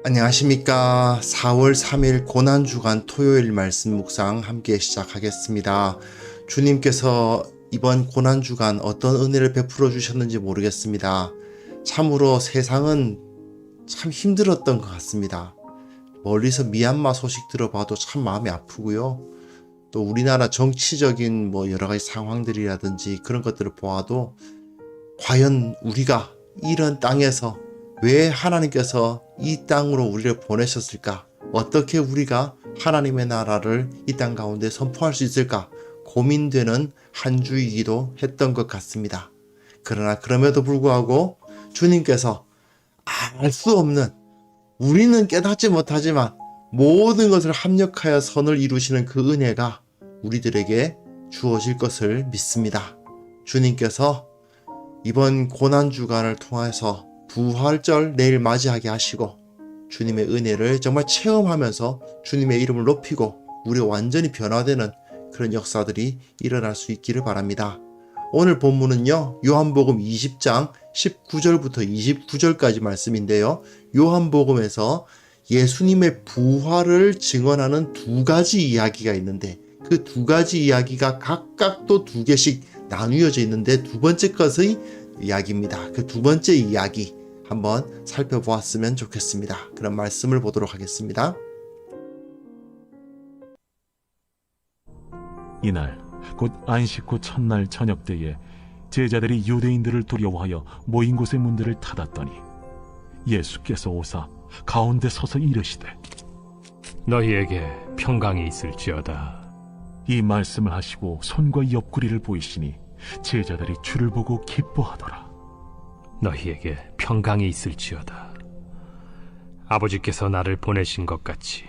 안녕하십니까. 4월 3일 고난주간 토요일 말씀 묵상 함께 시작하겠습니다. 주님께서 이번 고난주간 어떤 은혜를 베풀어 주셨는지 모르겠습니다. 참으로 세상은 참 힘들었던 것 같습니다. 멀리서 미얀마 소식 들어봐도 참 마음이 아프고요. 또 우리나라 정치적인 여러 가지 상황들이라든지 그런 것들을 보아도 과연 우리가 이런 땅에서 왜 하나님께서 이 땅으로 우리를 보내셨을까? 어떻게 우리가 하나님의 나라를 이 땅 가운데 선포할 수 있을까? 고민되는 한 주이기도 했던 것 같습니다. 그러나 그럼에도 불구하고 주님께서 알 수 없는, 우리는 깨닫지 못하지만 모든 것을 합력하여 선을 이루시는 그 은혜가 우리들에게 주어질 것을 믿습니다. 주님께서 이번 고난주간을 통해서 부활절 내일 맞이하게 하시고 주님의 은혜를 정말 체험하면서 주님의 이름을 높이고 우리가 완전히 변화되는 그런 역사들이 일어날 수 있기를 바랍니다. 오늘 본문은요, 요한복음 20장 19절부터 29절까지 말씀인데요. 요한복음에서 예수님의 부활을 증언하는 두 가지 이야기가 있는데 그 두 가지 이야기가 각각 또 두 개씩 나누어져 있는데 두 번째 것의 이야기입니다. 그 두 번째 이야기 한번 살펴보았으면 좋겠습니다. 그런 말씀을 보도록 하겠습니다. 이날 곧 안식 후 첫날 저녁 때에 제자들이 유대인들을 두려워하여 모인 곳의 문들을 닫았더니 예수께서 오사 가운데 서서 이르시되 너희에게 평강이 있을지어다. 이 말씀을 하시고 손과 옆구리를 보이시니 제자들이 주를 보고 기뻐하더라. 너희에게 평강이 있을지어다. 아버지께서 나를 보내신 것 같이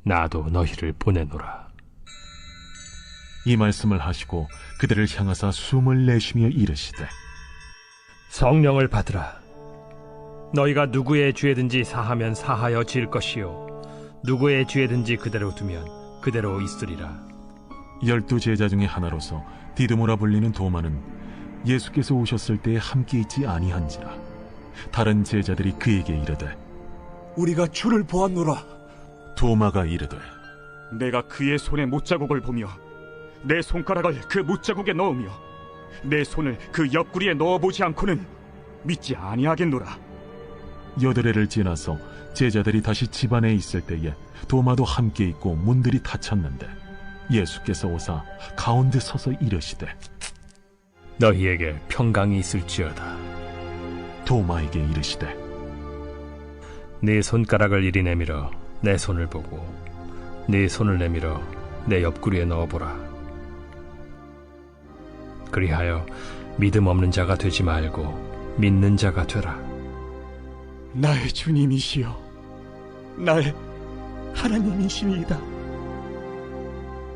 나도 너희를 보내노라. 이 말씀을 하시고 그들을 향하사 숨을 내쉬며 이르시되 성령을 받으라. 너희가 누구의 죄든지 사하면 사하여 질 것이요 누구의 죄든지 그대로 두면 그대로 있으리라. 12 제자 중에 하나로서 디드모라 불리는 도마는 예수께서 오셨을 때에 함께 있지 아니한지라. 다른 제자들이 그에게 이르되 우리가 주를 보았노라. 도마가 이르되 내가 그의 손에 못자국을 보며 내 손가락을 그 못자국에 넣으며 내 손을 그 옆구리에 넣어보지 않고는 믿지 아니하겠노라. 8해를 지나서 제자들이 다시 집안에 있을 때에 도마도 함께 있고 문들이 닫혔는데 예수께서 오사 가운데 서서 이르시되 너희에게 평강이 있을지어다. 도마에게 이르시되 네 손가락을 이리 내밀어 내 손을 보고 네 손을 내밀어 내 옆구리에 넣어보라. 그리하여 믿음 없는 자가 되지 말고 믿는 자가 되라. 나의 주님이시여, 나의 하나님이시니이다.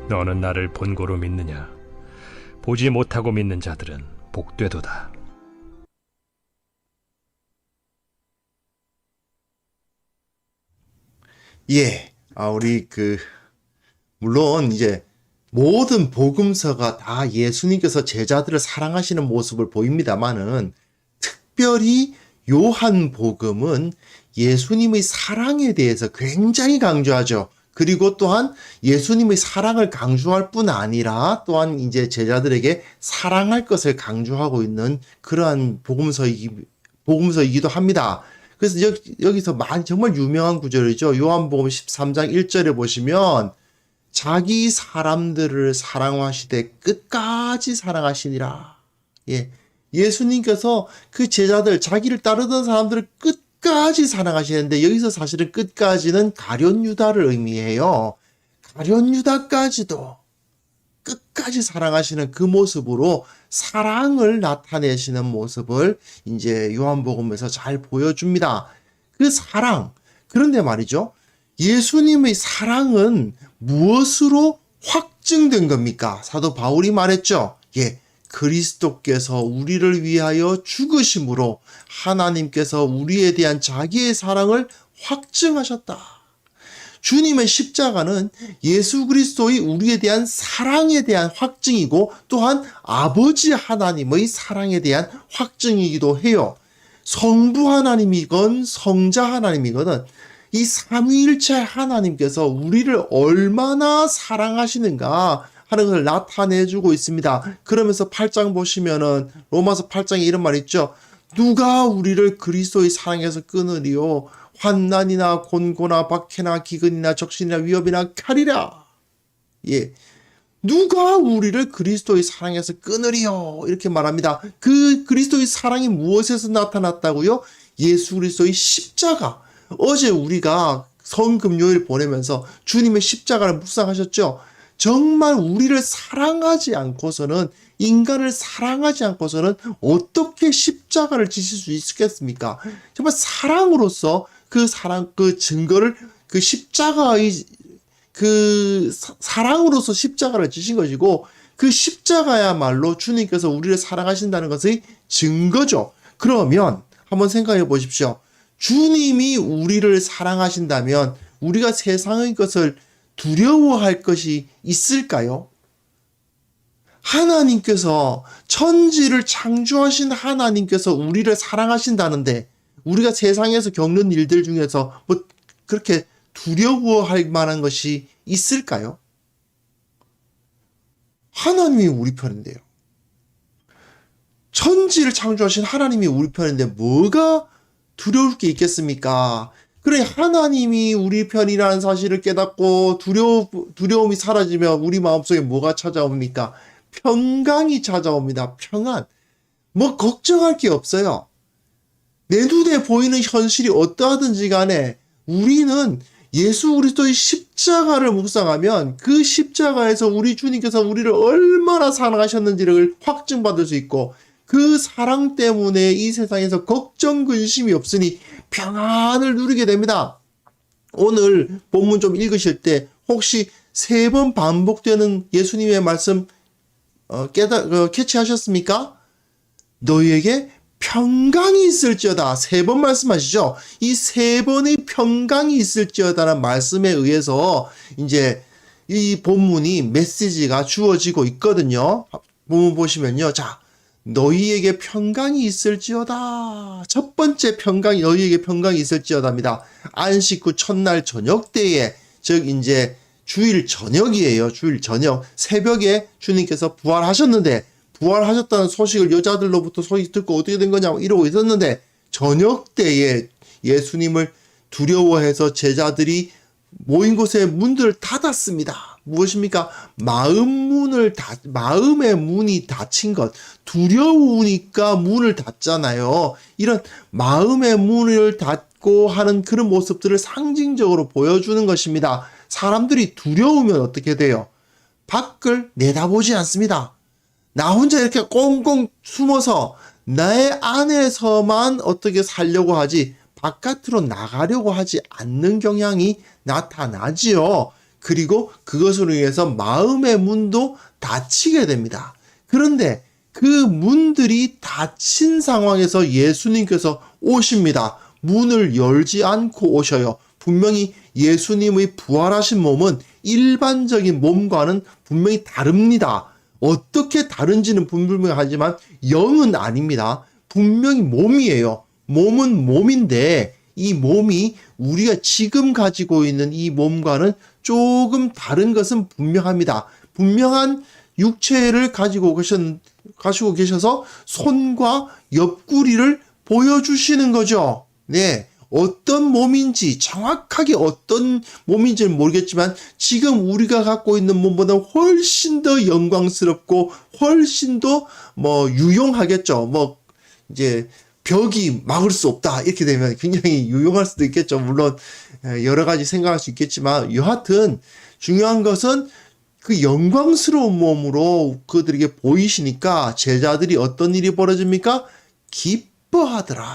너는 나를 본고로 믿느냐? 보지 못하고 믿는 자들은 복되도다. 우리 물론 이제 모든 복음서가 다 예수님께서 제자들을 사랑하시는 모습을 보입니다만은 특별히 요한복음은 예수님의 사랑에 대해서 굉장히 강조하죠. 그리고 또한 예수님의 사랑을 강조할 뿐 아니라 또한 이제 제자들에게 사랑할 것을 강조하고 있는 그러한 복음서이기도 합니다. 그래서 여기서 정말 유명한 구절이죠. 요한복음 13장 1절에 보시면 자기 사람들을 사랑하시되 끝까지 사랑하시니라. 예수님께서 그 제자들, 자기를 따르던 사람들을 끝까지 사랑하시는데 여기서 사실은 끝까지는 가룟 유다를 의미해요. 가룟 유다까지도 끝까지 사랑하시는 그 모습으로 사랑을 나타내시는 모습을 이제 요한복음에서 잘 보여줍니다. 그 사랑. 그런데 말이죠. 예수님의 사랑은 무엇으로 확증된 겁니까? 사도 바울이 말했죠. 그리스도께서 우리를 위하여 죽으심으로 하나님께서 우리에 대한 자기의 사랑을 확증하셨다. 주님의 십자가는 예수 그리스도의 우리에 대한 사랑에 대한 확증이고 또한 아버지 하나님의 사랑에 대한 확증이기도 해요. 성부 하나님이건 성자 하나님이건 이 삼위일체 하나님께서 우리를 얼마나 사랑하시는가 하는 것을 나타내주고 있습니다. 그러면서 8장 보시면은 로마서 8장에 이런 말이 있죠. 누가 우리를 그리스도의 사랑에서 끊으리요? 환난이나 곤고나 박해나 기근이나 적신이나 위협이나 칼이라. 예. 누가 우리를 그리스도의 사랑에서 끊으리요? 이렇게 말합니다. 그 그리스도의 사랑이 무엇에서 나타났다고요? 예수 그리스도의 십자가. 어제 우리가 성금요일 보내면서 주님의 십자가를 묵상하셨죠? 정말 우리를 사랑하지 않고서는, 인간을 사랑하지 않고서는 어떻게 십자가를 지실 수 있겠습니까? 정말 사랑으로서 그 사랑, 그 증거를, 그 십자가의 사랑으로서 십자가를 지신 것이고, 그 십자가야말로 주님께서 우리를 사랑하신다는 것의 증거죠. 그러면 한번 생각해 보십시오. 주님이 우리를 사랑하신다면 우리가 세상의 것을 두려워할 것이 있을까요? 하나님께서, 천지를 창조하신 하나님께서 우리를 사랑하신다는데 우리가 세상에서 겪는 일들 중에서 뭐 그렇게 두려워할 만한 것이 있을까요? 하나님이 우리 편인데요. 천지를 창조하신 하나님이 우리 편인데 뭐가 두려울 게 있겠습니까? 그래, 하나님이 우리 편이라는 사실을 깨닫고 두려움이 사라지면 우리 마음속에 뭐가 찾아옵니까? 평강이 찾아옵니다. 평안. 뭐 걱정할 게 없어요. 내 눈에 보이는 현실이 어떠하든지 간에 우리는 예수 그리스도의 십자가를 묵상하면 그 십자가에서 우리 주님께서 우리를 얼마나 사랑하셨는지를 확증받을 수 있고, 그 사랑 때문에 이 세상에서 걱정 근심이 없으니 평안을 누리게 됩니다. 오늘 본문 좀 읽으실 때 혹시 3번 반복되는 예수님의 말씀 캐치하셨습니까? 너희에게 평강이 있을지어다. 3번 말씀하시죠. 이 3번의 평강이 있을지어다라는 말씀에 의해서 이제 이 본문이 메시지가 주어지고 있거든요. 본문 보시면요. 자, 너희에게 평강이 있을지어다. 첫 번째 평강이, 너희에게 평강이 있을지어다입니다. 안식 후 첫날 저녁 때에, 즉 이제 주일 저녁이에요. 주일 저녁 새벽에 주님께서 부활하셨는데, 부활하셨다는 소식을 여자들로부터 소식 듣고 어떻게 된 거냐고 이러고 있었는데, 저녁 때에 예수님을 두려워해서 제자들이 모인 곳에 문들을 닫았습니다. 무엇입니까? 마음의 문이 닫힌 것. 두려우니까 문을 닫잖아요. 이런 마음의 문을 닫고 하는 그런 모습들을 상징적으로 보여주는 것입니다. 사람들이 두려우면 어떻게 돼요? 밖을 내다보지 않습니다. 나 혼자 이렇게 꽁꽁 숨어서 내 안에서만 어떻게 살려고 하지 바깥으로 나가려고 하지 않는 경향이 나타나지요. 그리고 그것으로 인해서 마음의 문도 닫히게 됩니다. 그런데 그 문들이 닫힌 상황에서 예수님께서 오십니다. 문을 열지 않고 오셔요. 분명히 예수님의 부활하신 몸은 일반적인 몸과는 분명히 다릅니다. 어떻게 다른지는 분명하지만 영은 아닙니다. 분명히 몸이에요. 몸은 몸인데 이 몸이 우리가 지금 가지고 있는 이 몸과는 조금 다른 것은 분명합니다. 분명한 육체를 가지고 계셔서 손과 옆구리를 보여주시는 거죠. 네. 어떤 몸인지, 정확하게 어떤 몸인지는 모르겠지만 지금 우리가 갖고 있는 몸보다 훨씬 더 영광스럽고 훨씬 더 유용하겠죠. 이제 벽이 막을 수 없다 이렇게 되면 굉장히 유용할 수도 있겠죠. 물론 여러 가지 생각할 수 있겠지만 여하튼 중요한 것은 그 영광스러운 몸으로 그들에게 보이시니까 제자들이 어떤 일이 벌어집니까? 기뻐하더라.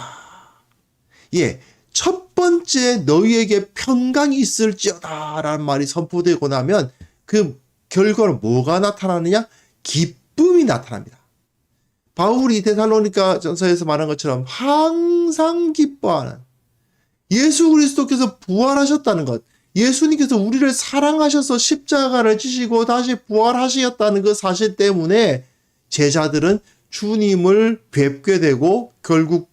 예, 첫 번째 너희에게 평강이 있을지어다 라는 말이 선포되고 나면 그 결과로 뭐가 나타나느냐? 기쁨이 나타납니다. 바울이 데살로니가 전서에서 말한 것처럼 항상 기뻐하는, 예수 그리스도께서 부활하셨다는 것, 예수님께서 우리를 사랑하셔서 십자가를 지시고 다시 부활하셨다는 그 사실 때문에 제자들은 주님을 뵙게 되고 결국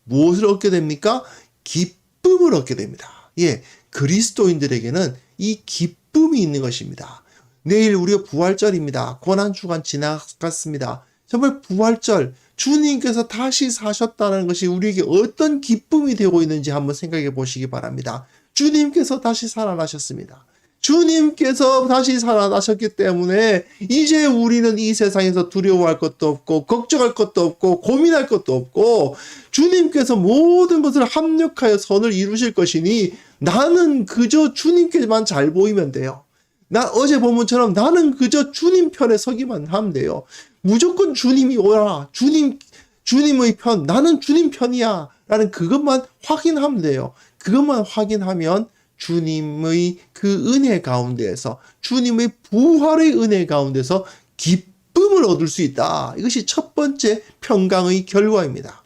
무엇을 얻게 됩니까? 기쁨을 얻게 됩니다. 예, 그리스도인들에게는 이 기쁨이 있는 것입니다. 내일 우리가 부활절입니다. 고난주간 지나갔습니다. 정말 부활절, 주님께서 다시 사셨다는 것이 우리에게 어떤 기쁨이 되고 있는지 한번 생각해 보시기 바랍니다. 주님께서 다시 살아나셨습니다. 주님께서 다시 살아나셨기 때문에 이제 우리는 이 세상에서 두려워할 것도 없고 걱정할 것도 없고 고민할 것도 없고 주님께서 모든 것을 합력하여 선을 이루실 것이니 나는 그저 주님께만 잘 보이면 돼요. 나 어제 본문처럼 나는 그저 주님 편에 서기만 하면 돼요. 무조건 주님이 오라. 주님의 편. 나는 주님 편이야. 라는 그것만 확인하면 돼요. 그것만 확인하면 주님의 그 은혜 가운데에서 주님의 부활의 은혜 가운데서 기쁨을 얻을 수 있다. 이것이 첫 번째 평강의 결과입니다.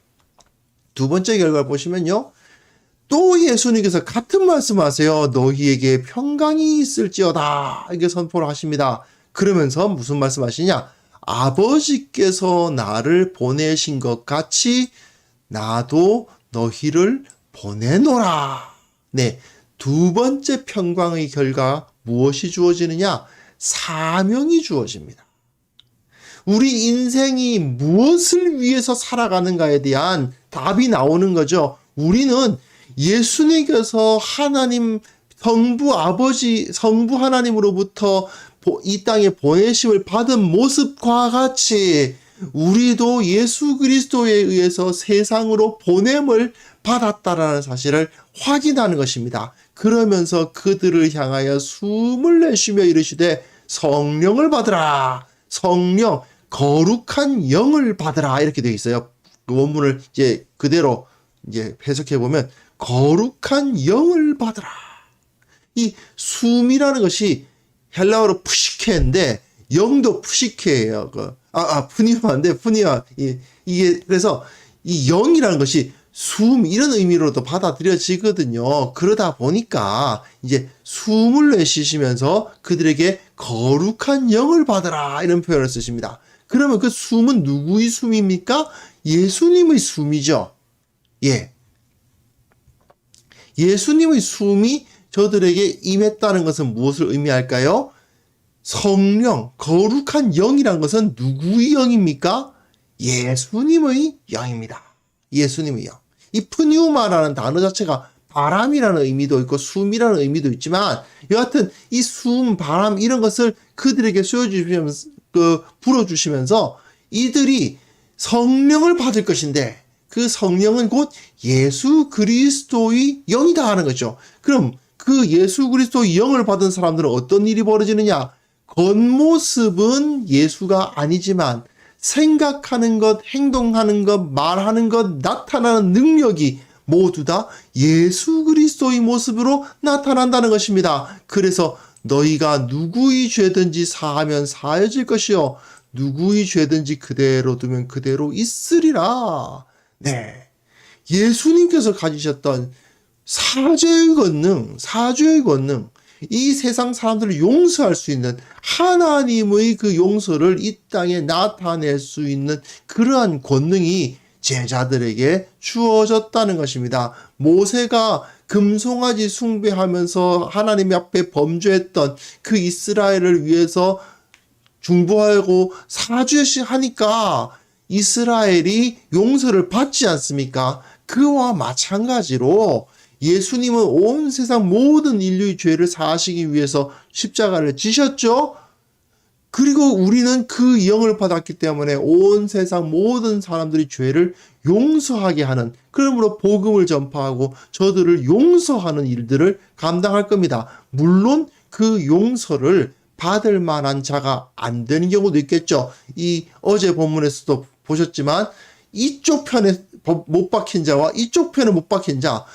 두 번째 결과를 보시면요. 또 예수님께서 같은 말씀하세요. 너희에게 평강이 있을지어다. 이렇게 선포를 하십니다. 그러면서 무슨 말씀하시냐? 아버지께서 나를 보내신 것 같이 나도 너희를 보내노라. 네. 두 번째 평강의 결과 무엇이 주어지느냐? 사명이 주어집니다. 우리 인생이 무엇을 위해서 살아가는가에 대한 답이 나오는 거죠. 우리는 예수님께서 하나님 성부 아버지 성부 하나님으로부터 이 땅에 보내심을 받은 모습과 같이 우리도 예수 그리스도에 의해서 세상으로 보냄을 받았다라는 사실을 확인하는 것입니다. 그러면서 그들을 향하여 숨을 내쉬며 이르시되 성령을 받으라. 성령, 거룩한 영을 받으라. 이렇게 되어 있어요. 그 원문을 이제 그대로 이제 해석해 보면 거룩한 영을 받으라. 이 숨이라는 것이 헬라어로 푸시케인데 영도 푸시케예요. 푸니마인데 푸니마 이게 그래서 이 영이라는 것이 숨 이런 의미로도 받아들여지거든요. 그러다 보니까 이제 숨을 내쉬시면서 그들에게 거룩한 영을 받으라 이런 표현을 쓰십니다. 그러면 그 숨은 누구의 숨입니까? 예수님의 숨이죠. 예. 예수님의 숨이 저들에게 임했다는 것은 무엇을 의미할까요? 성령, 거룩한 영이란 것은 누구의 영입니까? 예수님의 영입니다. 예수님의 영. 이 푸뉴마라는 단어 자체가 바람이라는 의미도 있고 숨이라는 의미도 있지만 여하튼 이 숨, 바람 이런 것을 그들에게 쏘여주시면서 불어주시면서 이들이 성령을 받을 것인데 그 성령은 곧 예수 그리스도의 영이다 하는 거죠. 그럼 그 예수 그리스도의 영을 받은 사람들은 어떤 일이 벌어지느냐? 겉모습은 예수가 아니지만 생각하는 것, 행동하는 것, 말하는 것, 나타나는 능력이 모두 다 예수 그리스도의 모습으로 나타난다는 것입니다. 그래서 너희가 누구의 죄든지 사하면 사해질 것이요 누구의 죄든지 그대로 두면 그대로 있으리라. 네, 예수님께서 가지셨던 사죄의 권능, 이 세상 사람들을 용서할 수 있는 하나님의 그 용서를 이 땅에 나타낼 수 있는 그러한 권능이 제자들에게 주어졌다는 것입니다. 모세가 금송아지 숭배하면서 하나님 앞에 범죄했던 그 이스라엘을 위해서 중보하고 사죄하니까 이스라엘이 용서를 받지 않습니까? 그와 마찬가지로 예수님은 온 세상 모든 인류의 죄를 사하시기 위해서 십자가를 지셨죠? 그리고 우리는 그 영을 받았기 때문에 온 세상 모든 사람들이 죄를 용서하게 하는, 그러므로 복음을 전파하고 저들을 용서하는 일들을 감당할 겁니다. 물론 그 용서를 받을 만한 자가 안 되는 경우도 있겠죠. 이 어제 본문에서도 보셨지만 이쪽 편에 못 박힌 자와 이쪽 편에 못 박힌 자,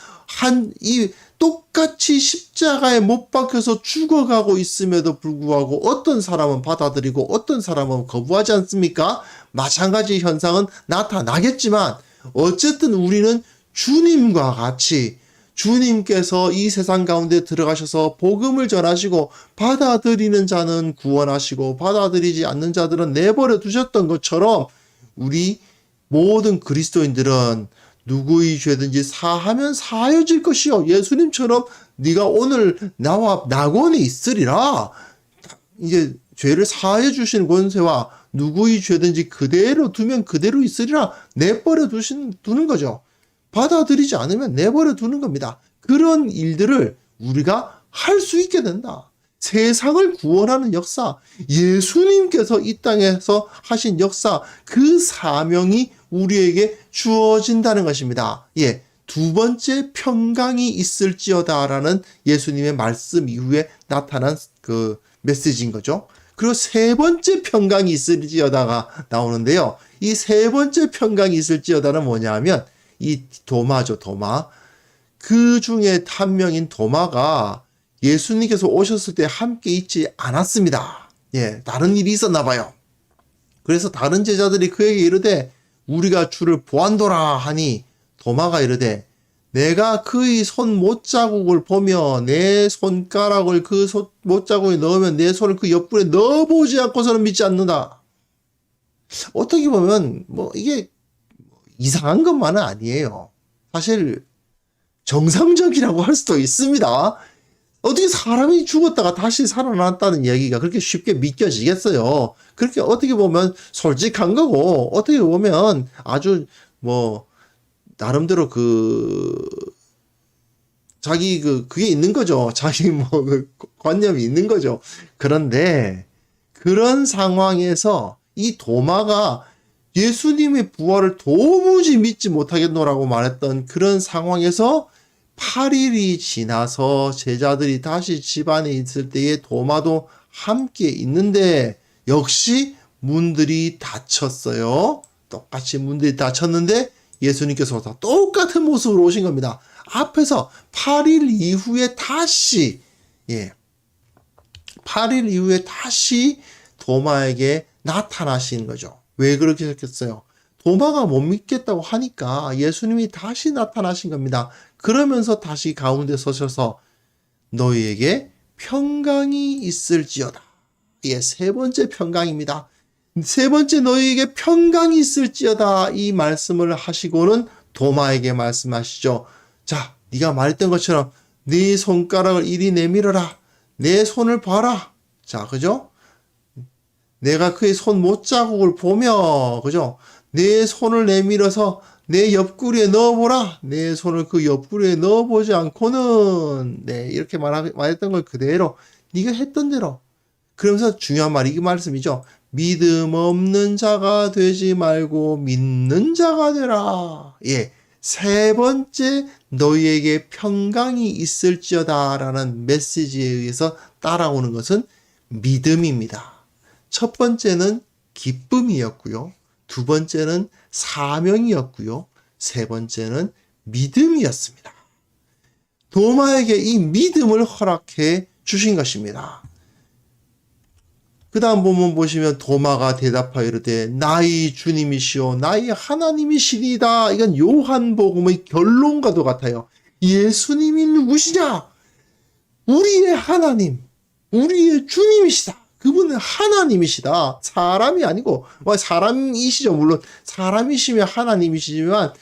똑같이 십자가에 못 박혀서 죽어가고 있음에도 불구하고 어떤 사람은 받아들이고 어떤 사람은 거부하지 않습니까? 마찬가지 현상은 나타나겠지만 어쨌든 우리는 주님과 같이 주님께서 이 세상 가운데 들어가셔서 복음을 전하시고 받아들이는 자는 구원하시고 받아들이지 않는 자들은 내버려 두셨던 것처럼 우리 모든 그리스도인들은 누구의 죄든지 사하면 사하여질 것이요. 예수님처럼 네가 오늘 나와 낙원에 있으리라. 이제 죄를 사하여 주시는 권세와 누구의 죄든지 그대로 두면 그대로 있으리라 내버려 두는 거죠. 받아들이지 않으면 내버려 두는 겁니다. 그런 일들을 우리가 할 수 있게 된다. 세상을 구원하는 역사, 예수님께서 이 땅에서 하신 역사, 그 사명이 우리에게 주어진다는 것입니다. 예, 두 번째 평강이 있을지어다라는 예수님의 말씀 이후에 나타난 그 메시지인 거죠. 그리고 세 번째 평강이 있을지어다가 나오는데요. 이 세 번째 평강이 있을지어다는 뭐냐 하면 이 도마죠, 도마. 그 중에 한 명인 도마가 예수님께서 오셨을 때 함께 있지 않았습니다. 예, 다른 일이 있었나 봐요. 그래서 다른 제자들이 그에게 이르되 우리가 주를 보았노라 하니 도마가 이르되 내가 그의 손 못자국을 보며 내 손가락을 그 못자국에 넣으면 내 손을 그 옆구리에 넣어보지 않고서는 믿지 않는다. 어떻게 보면 뭐 이게 이상한 것만은 아니에요. 사실 정상적이라고 할 수도 있습니다. 어떻게 사람이 죽었다가 다시 살아났다는 얘기가 그렇게 쉽게 믿겨지겠어요. 그렇게 어떻게 보면 솔직한 거고 어떻게 보면 아주 뭐 나름대로 자기 그게 있는 거죠. 자기 그 관념이 있는 거죠. 그런데 그런 상황에서 이 도마가 예수님의 부활을 도무지 믿지 못하겠노라고 말했던 그런 상황에서 8일이 지나서 제자들이 다시 집안에 있을 때에 도마도 함께 있는데 역시 문들이 닫혔어요. 똑같이 문들이 닫혔는데 예수님께서 다 똑같은 모습으로 오신 겁니다. 앞에서 8일 이후에 다시 8일 이후에 다시 도마에게 나타나신 거죠. 왜 그렇게 했겠어요? 도마가 못 믿겠다고 하니까 예수님이 다시 나타나신 겁니다. 그러면서 다시 가운데 서셔서 너희에게 평강이 있을지어다. 예, 세 번째 평강입니다. 세 번째 너희에게 평강이 있을지어다 이 말씀을 하시고는 도마에게 말씀하시죠. 자, 네가 말했던 것처럼 네 손가락을 이리 내밀어라. 내 손을 봐라. 자, 그죠? 내가 그의 손 못자국을 보며, 그죠? 내 손을 내밀어서 내 옆구리에 넣어보라. 내 손을 그 옆구리에 넣어보지 않고는, 네, 이렇게 말했던 걸 그대로 네가 했던 대로. 그러면서 중요한 말이 이 말씀이죠. 믿음 없는 자가 되지 말고 믿는 자가 되라. 예, 세 번째 너희에게 평강이 있을지어다라는 메시지에 의해서 따라오는 것은 믿음입니다. 첫 번째는 기쁨이었고요. 두 번째는 사명이었고요. 세 번째는 믿음이었습니다. 도마에게 이 믿음을 허락해 주신 것입니다. 그 다음 본문 보시면 도마가 대답하여 이르되 나의 주님이시오 나의 하나님이시니이다. 이건 요한복음의 결론과도 같아요. 예수님이 누구시냐? 우리의 하나님, 우리의 주님이시다. 그분은 하나님이시다. 사람이 아니고, 사람이시죠. 물론 사람이시면 하나님이시지만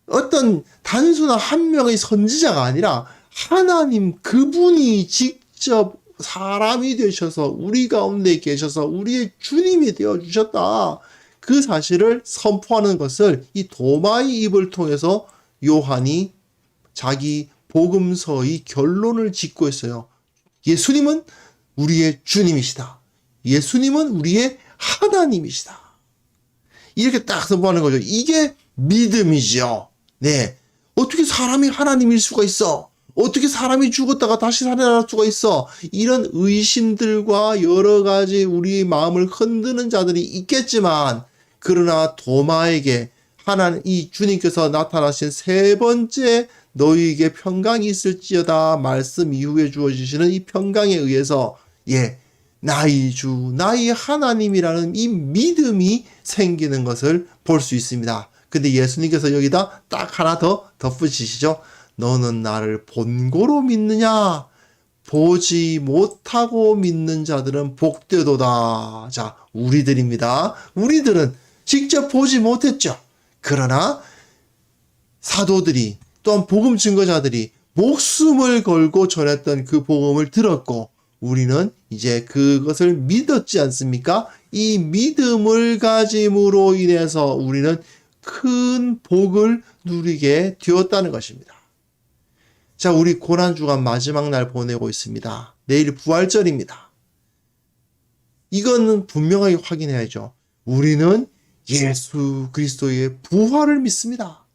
어떤 단순한 한 명의 선지자가 아니라 하나님 그분이 직접 사람이 되셔서 우리 가운데 계셔서 우리의 주님이 되어주셨다. 그 사실을 선포하는 것을 이 도마의 입을 통해서 요한이 자기 복음서의 결론을 짓고 있어요. 예수님은 우리의 주님이시다. 예수님은 우리의 하나님이시다. 이렇게 딱 선포하는 거죠. 이게 믿음이죠. 네. 어떻게 사람이 하나님일 수가 있어? 어떻게 사람이 죽었다가 다시 살아날 수가 있어? 이런 의심들과 여러 가지 우리의 마음을 흔드는 자들이 있겠지만, 그러나 도마에게 이 주님께서 나타나신 세 번째 너희에게 평강이 있을지어다 말씀 이후에 주어지시는 이 평강에 의해서 나의 주, 나의 하나님이라는 이 믿음이 생기는 것을 볼 수 있습니다. 근데 예수님께서 여기다 딱 하나 더 덧붙이시죠. 너는 나를 본고로 믿느냐? 보지 못하고 믿는 자들은 복되도다. 자, 우리들입니다. 우리들은 직접 보지 못했죠. 그러나 사도들이 또한 복음 증거자들이 목숨을 걸고 전했던 그 복음을 들었고 우리는 이제 그것을 믿었지 않습니까? 이 믿음을 가짐으로 인해서 우리는 큰 복을 누리게 되었다는 것입니다. 자, 우리 고난주간 마지막 날 보내고 있습니다. 내일 부활절입니다. 이거는 분명하게 확인해야죠. 우리는 예수 그리스도의 부활을 믿습니다.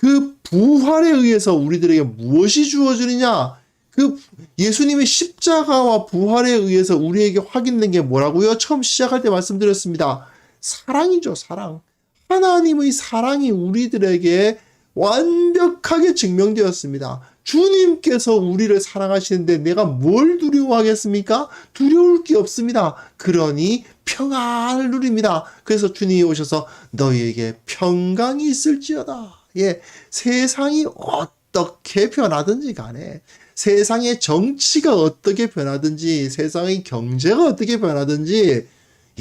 그 부활에 의해서 우리들에게 무엇이 주어지느냐? 그 예수님의 십자가와 부활에 의해서 우리에게 확인된 게 뭐라고요? 처음 시작할 때 말씀드렸습니다. 사랑이죠, 사랑. 하나님의 사랑이 우리들에게 완벽하게 증명되었습니다. 주님께서 우리를 사랑하시는데 내가 뭘 두려워하겠습니까? 두려울 게 없습니다. 그러니 평안을 누립니다. 그래서 주님이 오셔서 너희에게 평강이 있을지어다. 예, 세상이 어떻게 변하든지 간에 세상의 정치가 어떻게 변하든지 세상의 경제가 어떻게 변하든지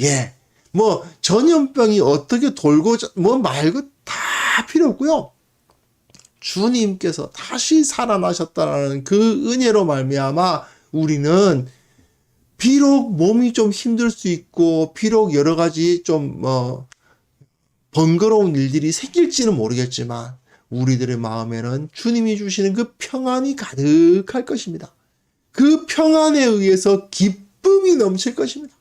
예, 뭐 전염병이 어떻게 돌고 뭐 말고 다 필요 없고요. 주님께서 다시 살아나셨다는 그 은혜로 말미암아 우리는 비록 몸이 좀 힘들 수 있고 비록 여러 가지 좀 번거로운 일들이 생길지는 모르겠지만 우리들의 마음에는 주님이 주시는 그 평안이 가득할 것입니다. 그 평안에 의해서 기쁨이 넘칠 것입니다.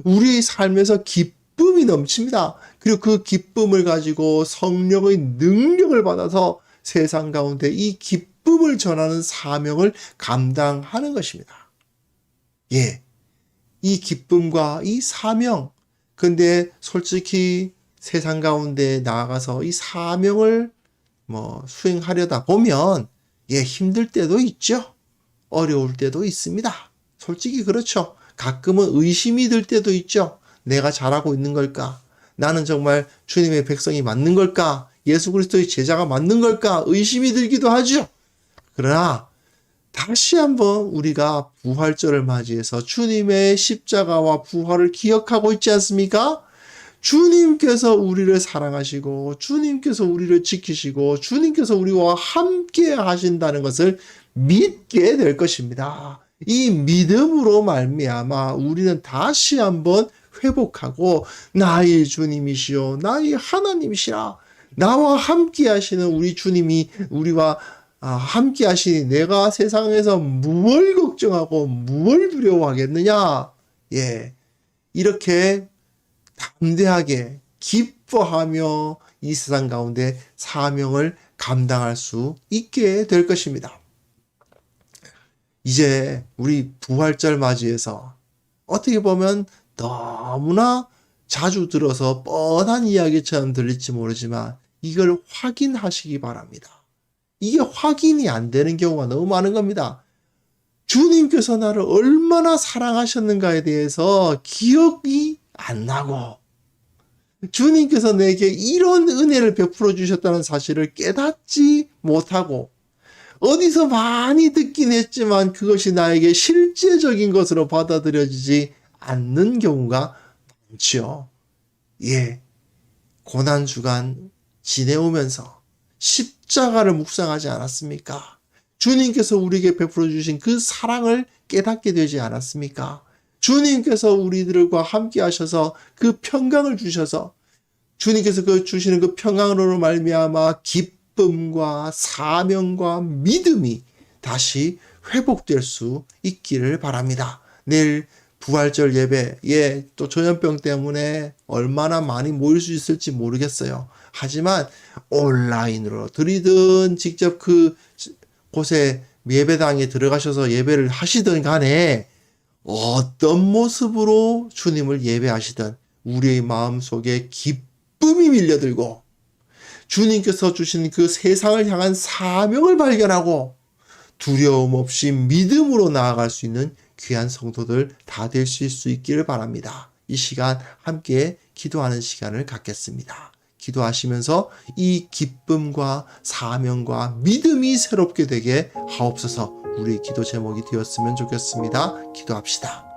우리의 삶에서 기쁨이 넘칩니다. 그리고 그 기쁨을 가지고 성령의 능력을 받아서 세상 가운데 이 기쁨을 전하는 사명을 감당하는 것입니다. 예. 이 기쁨과 이 사명. 근데 솔직히 세상 가운데 나아가서 이 사명을 수행하려다 보면 예, 힘들 때도 있죠. 어려울 때도 있습니다. 솔직히 그렇죠. 가끔은 의심이 들 때도 있죠. 내가 잘하고 있는 걸까? 나는 정말 주님의 백성이 맞는 걸까? 예수 그리스도의 제자가 맞는 걸까? 의심이 들기도 하죠. 그러나 다시 한번 우리가 부활절을 맞이해서 주님의 십자가와 부활을 기억하고 있지 않습니까? 주님께서 우리를 사랑하시고 주님께서 우리를 지키시고 주님께서 우리와 함께 하신다는 것을 믿게 될 것입니다. 이 믿음으로 말미암아 우리는 다시 한번 회복하고 나의 주님이시요 나의 하나님이시라 나와 함께 하시는 우리 주님이 우리와 함께 하시니 내가 세상에서 무엇을 걱정하고 무엇을 두려워하겠느냐. 예, 이렇게 담대하게 기뻐하며 이 세상 가운데 사명을 감당할 수 있게 될 것입니다. 이제 우리 부활절 맞이해서 어떻게 보면 너무나 자주 들어서 뻔한 이야기처럼 들릴지 모르지만 이걸 확인하시기 바랍니다. 이게 확인이 안 되는 경우가 너무 많은 겁니다. 주님께서 나를 얼마나 사랑하셨는가에 대해서 기억이 안 나고 주님께서 내게 이런 은혜를 베풀어 주셨다는 사실을 깨닫지 못하고 어디서 많이 듣긴 했지만 그것이 나에게 실제적인 것으로 받아들여지지 않는 경우가 많지요. 예, 고난주간 지내오면서 십자가를 묵상하지 않았습니까? 주님께서 우리에게 베풀어 주신 그 사랑을 깨닫게 되지 않았습니까? 주님께서 우리들과 함께 하셔서 그 평강을 주셔서 주님께서 그 주시는 그 평강으로 말미암아 기쁨과 사명과 믿음이 다시 회복될 수 있기를 바랍니다. 내일 부활절 예배, 예, 또 전염병 때문에 얼마나 많이 모일 수 있을지 모르겠어요. 하지만 온라인으로 드리든 직접 그 곳에 예배당에 들어가셔서 예배를 하시든 간에 어떤 모습으로 주님을 예배하시든 우리의 마음속에 기쁨이 밀려들고 주님께서 주신 그 세상을 향한 사명을 발견하고 두려움 없이 믿음으로 나아갈 수 있는 귀한 성도들 다 되실 수 있기를 바랍니다. 이 시간 함께 기도하는 시간을 갖겠습니다. 기도하시면서 이 기쁨과 사명과 믿음이 새롭게 되게 하옵소서. 우리의 기도 제목이 되었으면 좋겠습니다. 기도합시다.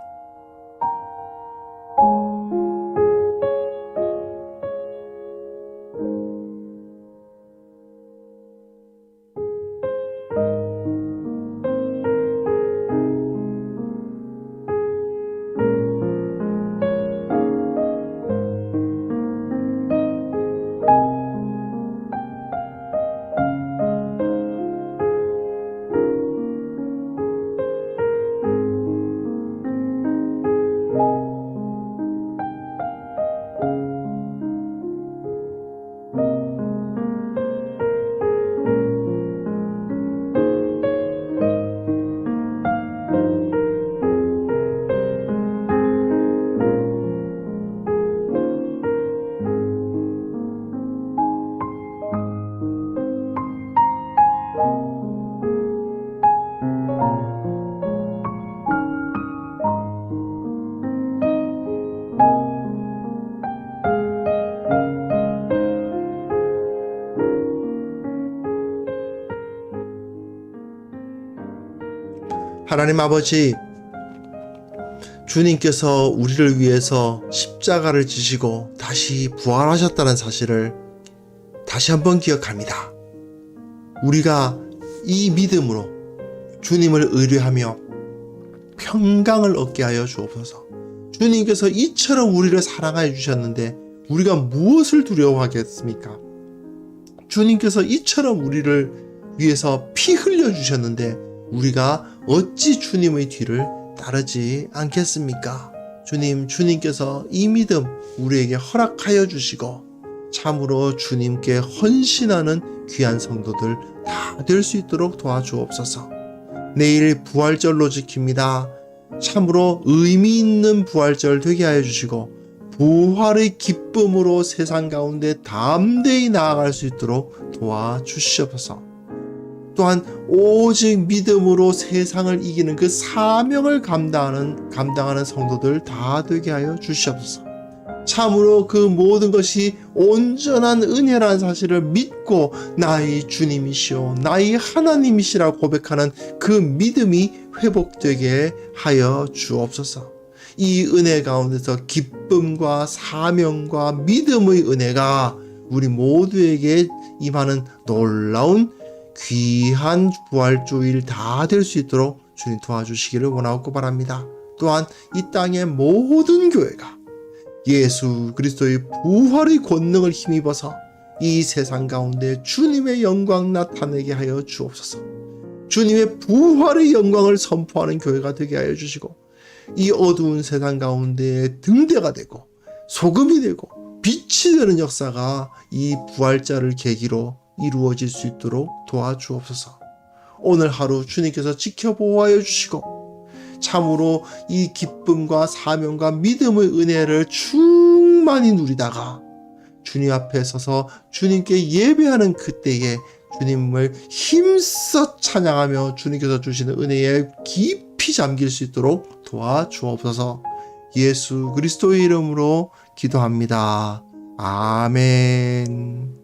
하나님 아버지, 주님께서 우리를 위해서 십자가를 지시고 다시 부활하셨다는 사실을 다시 한번 기억합니다. 우리가 이 믿음으로 주님을 의뢰하며 평강을 얻게 하여 주옵소서. 주님께서 이처럼 우리를 사랑하여 주셨는데 우리가 무엇을 두려워하겠습니까? 주님께서 이처럼 우리를 위해서 피 흘려 주셨는데 우리가 어찌 주님의 뒤를 따르지 않겠습니까? 주님께서 이 믿음 우리에게 허락하여 주시고 참으로 주님께 헌신하는 귀한 성도들 다 될 수 있도록 도와주옵소서. 내일 부활절로 지킵니다. 참으로 의미 있는 부활절 되게 하여 주시고 부활의 기쁨으로 세상 가운데 담대히 나아갈 수 있도록 도와주시옵소서. 또한 오직 믿음으로 세상을 이기는 그 사명을 감당하는 성도들 다 되게 하여 주시옵소서. 참으로 그 모든 것이 온전한 은혜라는 사실을 믿고 나의 주님이시오, 나의 하나님이시라고 고백하는 그 믿음이 회복되게 하여 주옵소서. 이 은혜 가운데서 기쁨과 사명과 믿음의 은혜가 우리 모두에게 임하는 놀라운 귀한 부활주일 다 될 수 있도록 주님 도와주시기를 원하고 바랍니다. 또한 이 땅의 모든 교회가 예수 그리스도의 부활의 권능을 힘입어서 이 세상 가운데 주님의 영광 나타내게 하여 주옵소서. 주님의 부활의 영광을 선포하는 교회가 되게 하여 주시고 이 어두운 세상 가운데 등대가 되고 소금이 되고 빛이 되는 역사가 이 부활자를 계기로 이루어질 수 있도록 도와주옵소서. 오늘 하루 주님께서 지켜보호하여 주시고 참으로 이 기쁨과 사명과 믿음의 은혜를 충만히 누리다가 주님 앞에 서서 주님께 예배하는 그때에 주님을 힘써 찬양하며 주님께서 주시는 은혜에 깊이 잠길 수 있도록 도와주옵소서. 예수 그리스도의 이름으로 기도합니다. 아멘.